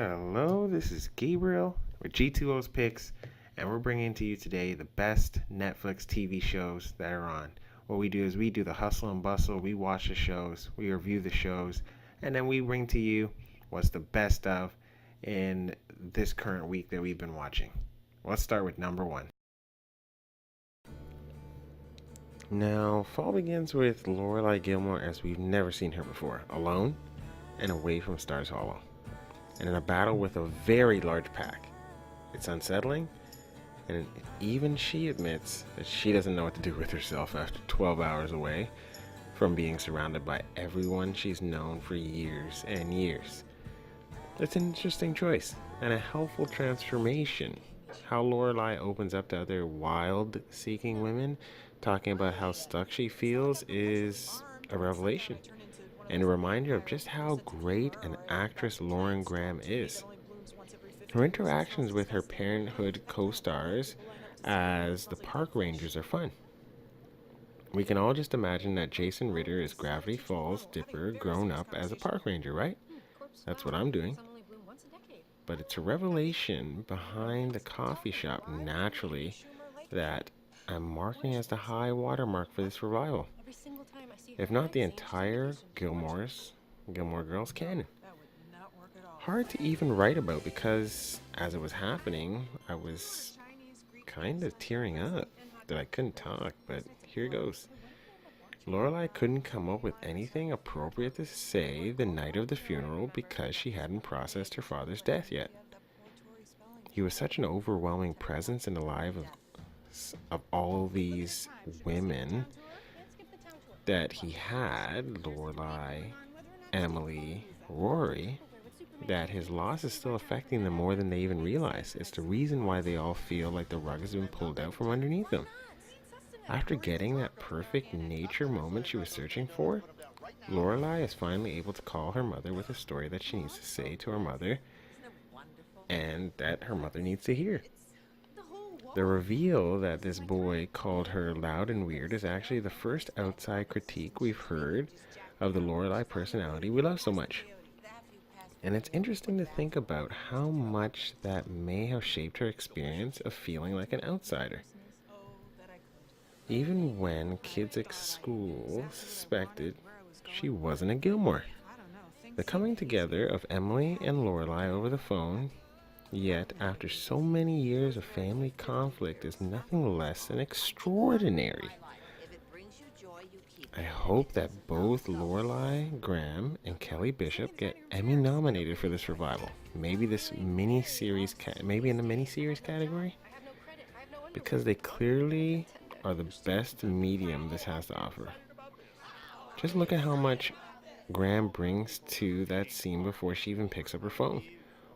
Hello, this is Gabriel with G2O's Picks, and we're bringing to you today the best Netflix TV shows that are on. What we do is we do the hustle and bustle, we watch the shows, we review the shows, and then we bring to you what's the best of in this current week that we've been watching. Let's start with number one. Now, fall begins with Lorelai Gilmore as we've never seen her before, alone and away from Stars Hollow, and in a battle with a very large pack. It's unsettling, and even she admits that she doesn't know what to do with herself after 12 hours away from being surrounded by everyone she's known for years and years. It's an interesting choice and a helpful transformation. How Lorelai opens up to other wild-seeking women, talking about how stuck she feels, is a revelation and a reminder of just how great an actress Lauren Graham is. Her interactions with her Parenthood co-stars as the park rangers are fun. We can all just imagine that Jason Ritter is Gravity Falls Dipper grown up as a park ranger, right? That's what I'm doing. But it's a revelation behind the coffee shop naturally that I'm marking as the high watermark for this revival, if not the entire Gilmore Girls canon. Hard to even write about because as it was happening, I was kind of tearing up that I couldn't talk, but here goes. Lorelai couldn't come up with anything appropriate to say the night of the funeral because she hadn't processed her father's death yet. He was such an overwhelming presence in the life of all these women that he had, Lorelai, Emily, Rory, that his loss is still affecting them more than they even realize. It's the reason why they all feel like the rug has been pulled out from underneath them. After getting that perfect nature moment she was searching for, Lorelai is finally able to call her mother with a story that she needs to say to her mother and that her mother needs to hear. The reveal that this boy called her loud and weird is actually the first outside critique we've heard of the Lorelai personality we love so much. And it's interesting to think about how much that may have shaped her experience of feeling like an outsider. Even when kids at school suspected she wasn't a Gilmore. The coming together of Emily and Lorelai over the phone, yet after so many years of family conflict, is nothing less than extraordinary. I hope that both Lorelai Graham and Kelly Bishop get Emmy nominated for this revival. Maybe in the mini-series category, because they clearly are the best medium this has to offer. Just look at how much Graham brings to that scene before she even picks up her phone,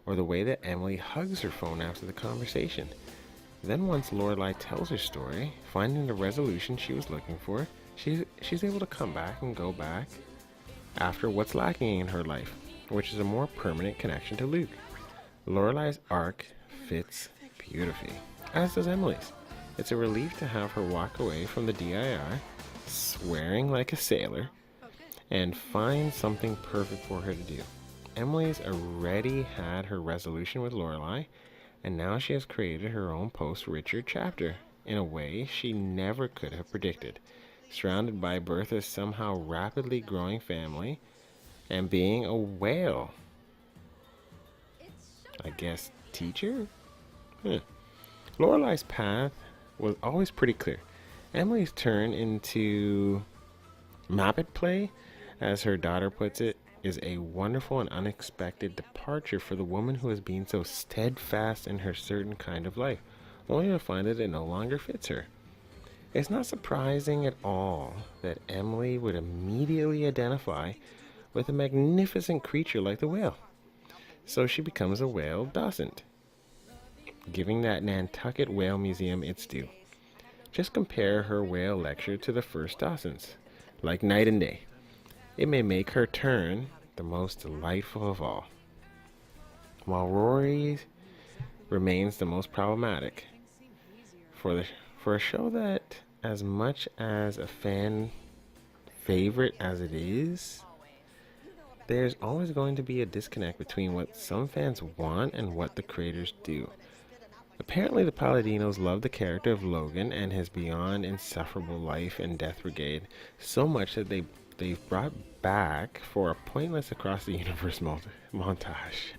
or the way that Emily hugs her phone after the conversation. Then once Lorelai tells her story, finding the resolution she was looking for, she's able to come back and go back after what's lacking in her life, which is a more permanent connection to Luke. Lorelai's arc fits beautifully, as does Emily's. It's a relief to have her walk away from the DIR, swearing like a sailor, and find something perfect for her to do. Emily's already had her resolution with Lorelai, and now she has created her own post-Richard chapter in a way she never could have predicted. Surrounded by Bertha's somehow rapidly growing family and being a whale, I guess, teacher? Lorelai's path was always pretty clear. Emily's turn into Muppet play, as her daughter puts it, is a wonderful and unexpected departure for the woman who has been so steadfast in her certain kind of life, only to find that it no longer fits her. It's not surprising at all that Emily would immediately identify with a magnificent creature like the whale. So she becomes a whale docent, giving that Nantucket Whale Museum its due. Just compare her whale lecture to the first docents, like night and day. It may make her turn the most delightful of all. While Rory remains the most problematic, for a show that, as much as a fan favorite as it is, There's always going to be a disconnect between what some fans want and what the creators do. Apparently, the Paladinos love the character of Logan and his beyond insufferable life and death brigade so much that they've brought back for a pointless across the universe montage.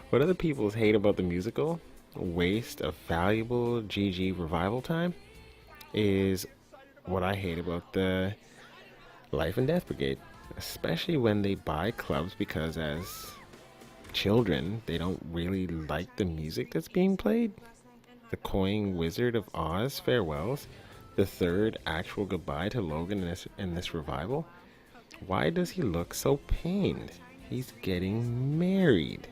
What other people hate about the musical, waste of valuable GG revival time, is what I hate about the Life and Death Brigade, especially when they buy clubs because as children they don't really like the music that's being played. The Coin Wizard of Oz farewells, the third actual goodbye to Logan in this revival. Why does he look so pained? He's getting married.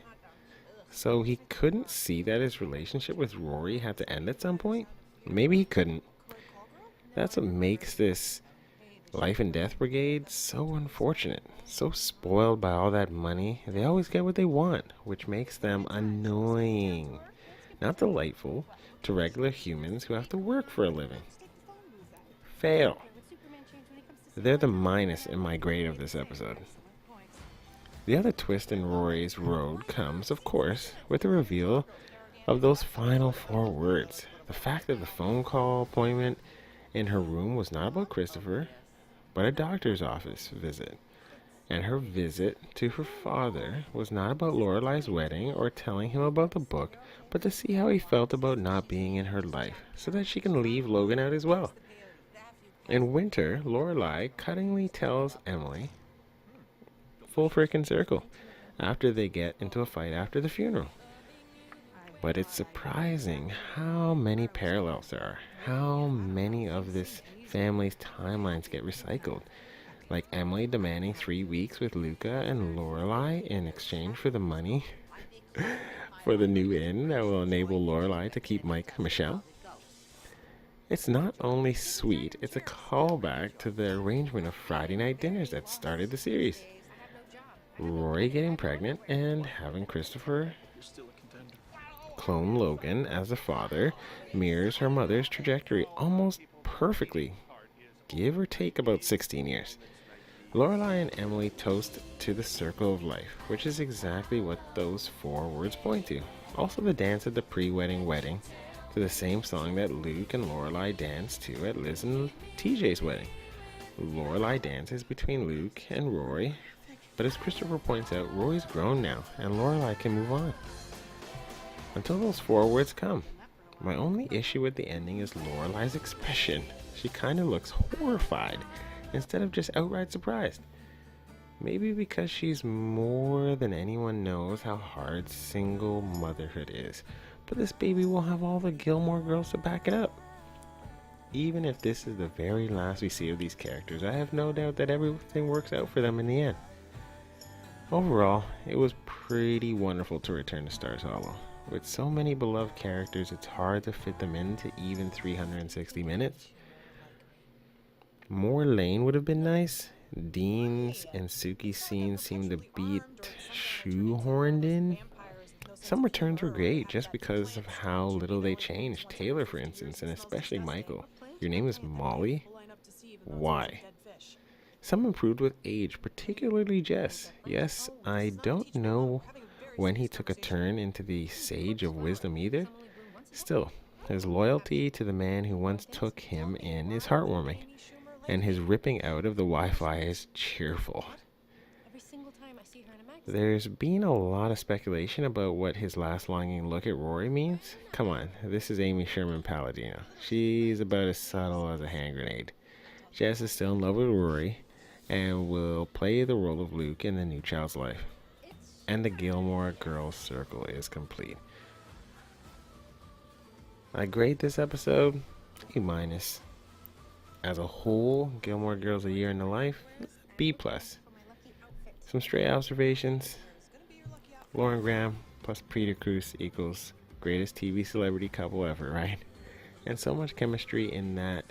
So he couldn't see that his relationship with Rory had to end at some point? Maybe he couldn't. That's what makes this Life and Death Brigade so unfortunate. So spoiled by all that money. They always get what they want, which makes them annoying. Not delightful to regular humans who have to work for a living. Fail. They're the minus in my grade of this episode. The other twist in Rory's road comes, of course, with the reveal of those final 4 words. The fact that the phone call appointment in her room was not about Christopher, but a doctor's office visit. And her visit to her father was not about Lorelai's wedding or telling him about the book, but to see how he felt about not being in her life, so that she can leave Logan out as well. In winter, Lorelai cuttingly tells Emily, full frickin' circle, after they get into a fight after the funeral. But it's surprising how many parallels there are, how many of this family's timelines get recycled. Like Emily demanding 3 weeks with Luca and Lorelai in exchange for the money for the new inn that will enable Lorelai to keep Michelle. It's not only sweet, it's a callback to the arrangement of Friday night dinners that started the series. Rory getting pregnant and having Christopher clone Logan as a father mirrors her mother's trajectory almost perfectly, give or take about 16 years. Lorelai and Emily toast to the circle of life, which is exactly what those 4 words point to. Also the dance at the pre-wedding wedding, to the same song that Luke and Lorelai danced to at Liz and TJ's wedding. Lorelai dances between Luke and Rory, but as Christopher points out, Rory's grown now, and Lorelai can move on. Until those 4 words come. My only issue with the ending is Lorelai's expression. She kind of looks horrified, instead of just outright surprised. Maybe because she's more than anyone knows how hard single motherhood is. But this baby will have all the Gilmore girls to back it up. Even if this is the very last we see of these characters, I have no doubt that everything works out for them in the end. Overall, it was pretty wonderful to return to Stars Hollow. With so many beloved characters, it's hard to fit them into even 360 minutes. More Lane would have been nice. Dean's and Suki's scenes seemed to be shoehorned in. Some returns were great just because of how little they changed. Taylor, for instance, and especially Michael. Your name is Molly? Why? Some improved with age, particularly Jess. Yes, I don't know when he took a turn into the sage of wisdom either. Still, his loyalty to the man who once took him in is heartwarming, and his ripping out of the Wi-Fi is cheerful. There's been a lot of speculation about what his last longing look at Rory means. Come on, this is Amy Sherman Palladino. She's about as subtle as a hand grenade. Jess is still in love with Rory and will play the role of Luke in the new child's life. And the Gilmore girls circle is complete. I grade this episode A-. As a whole, Gilmore Girls A Year in the Life, B+. Some stray observations. Lauren Graham plus Peter Krause equals greatest TV celebrity couple ever, right? And so much chemistry in that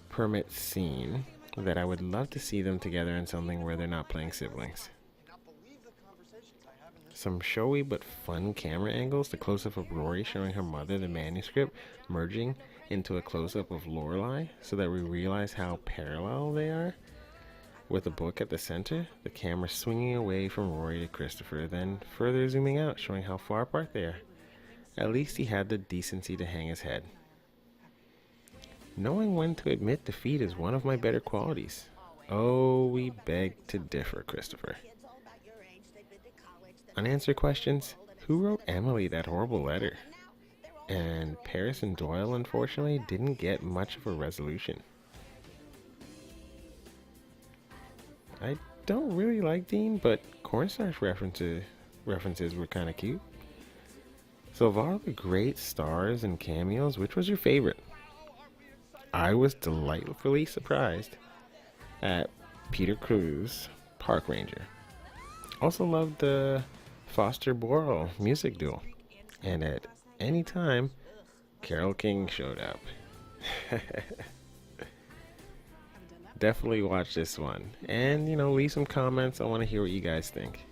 permit scene that I would love to see them together in something where they're not playing siblings. Some showy but fun camera angles. The close-up of Rory showing her mother the manuscript merging into a close-up of Lorelai so that we realize how parallel they are. with a book at the center, the camera swinging away from Rory to Christopher, then further zooming out, showing how far apart they are. At least he had the decency to hang his head. Knowing when to admit defeat is one of my better qualities. Oh, we beg to differ, Christopher. Unanswered questions. Who wrote Emily that horrible letter? And Paris and Doyle, unfortunately, didn't get much of a resolution. I don't really like Dean, but cornstarch references were kind of cute. So of all the great stars and cameos, which was your favorite? I was delightfully surprised at Peter Krause, Park Ranger. Also loved the Foster Borel music duo. And at any time, Carole King showed up. Definitely watch this one. And, leave some comments. I want to hear what you guys think.